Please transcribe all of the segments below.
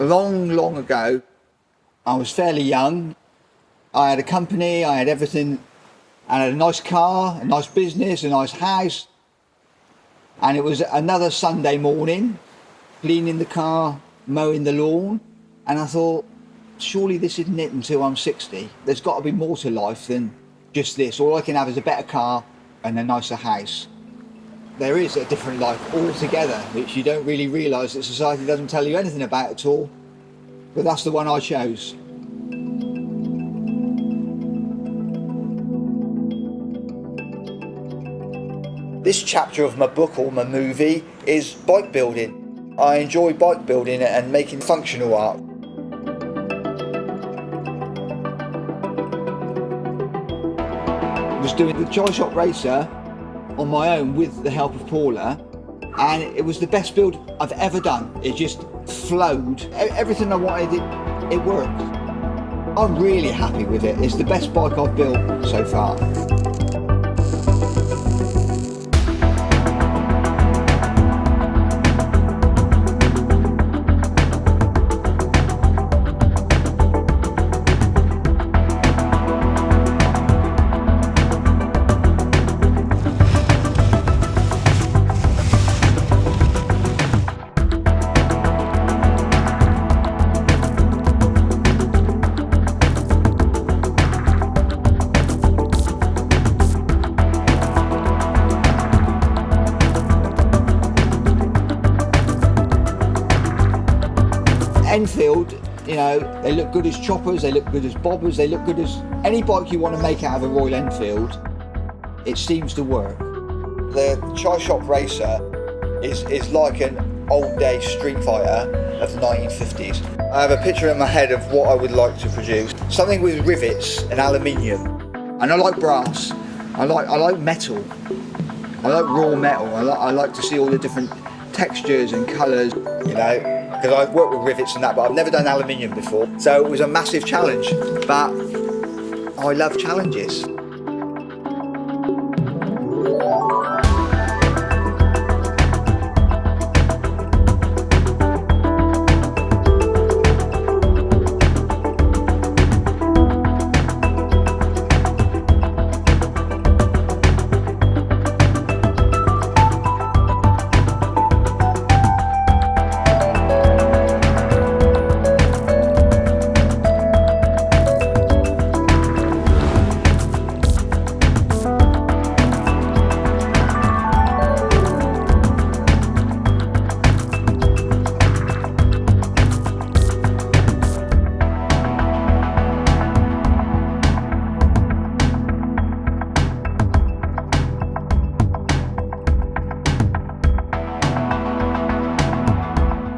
long ago, I was fairly young. I had a company, I had everything, and I had a nice car, a nice business, a nice house. And it was another Sunday morning, cleaning the car, mowing the lawn, and I thought, surely this isn't it until I'm 60. There's got to be more to life than just this. All I can have is a better car and a nicer house. There is a different life altogether, which you don't really realise that society doesn't tell you anything about at all. But that's the one I chose. This chapter of my book or my movie is bike building. I enjoy bike building and making functional art. I was doing the Chai Shop Racer on my own with the help of Paula, and it was the best build I've ever done. It just flowed. Everything I wanted, it worked. I'm really happy with it. It's the best bike I've built so far. Enfield, you know, they look good as choppers, they look good as bobbers, they look good as any bike you want to make out of a Royal Enfield. It seems to work. The Chai Shop Racer is like an old day street fighter of the 1950s. I have a picture in my head of what I would like to produce. Something with rivets and aluminium. And I like brass, I like metal, I like raw metal, I like to see all the different textures and colours, you know. Because I've worked with rivets and that, but I've never done aluminium before. So it was a massive challenge, but I love challenges.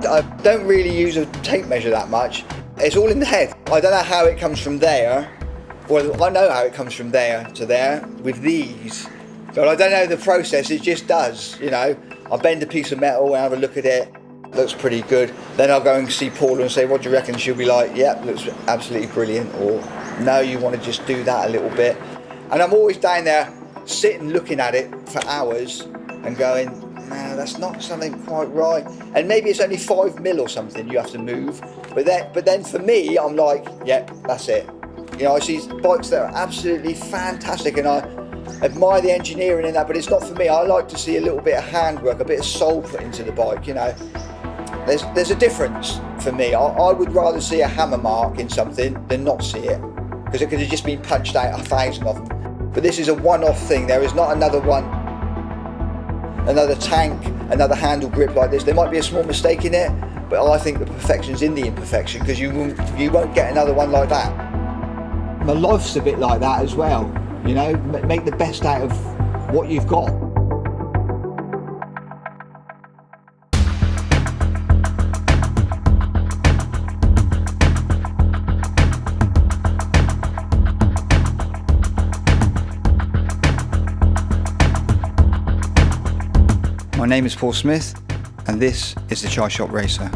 I don't really use a tape measure that much. It's all in the head. I don't know how it comes from there. Well, I know how it comes from there to there with these, but I don't know the process. It just does, you know. I bend a piece of metal and have a look at it. Looks pretty good. Then I'll go and see Paula and say, what do you reckon? She'll be like, yep, looks absolutely brilliant. Or, no, you want to just do that a little bit. And I'm always down there sitting looking at it for hours and going, no, that's not something quite right. And maybe it's only 5 mil or something you have to move. But then for me, I'm like, yeah, that's it. You know, I see bikes that are absolutely fantastic and I admire the engineering in that, but it's not for me. I like to see a little bit of handwork, a bit of soul put into the bike, you know. There's a difference for me. I would rather see a hammer mark in something than not see it, because it could have just been punched out 1,000 of them. But this is a one-off thing. There is not another one, another tank, another handle grip like this. There might be a small mistake in it, but I think the perfection's in the imperfection, because you won't get another one like that. My life's a bit like that as well, you know, make the best out of what you've got. My name is Paul Smith, and this is the Chai Shop Racer.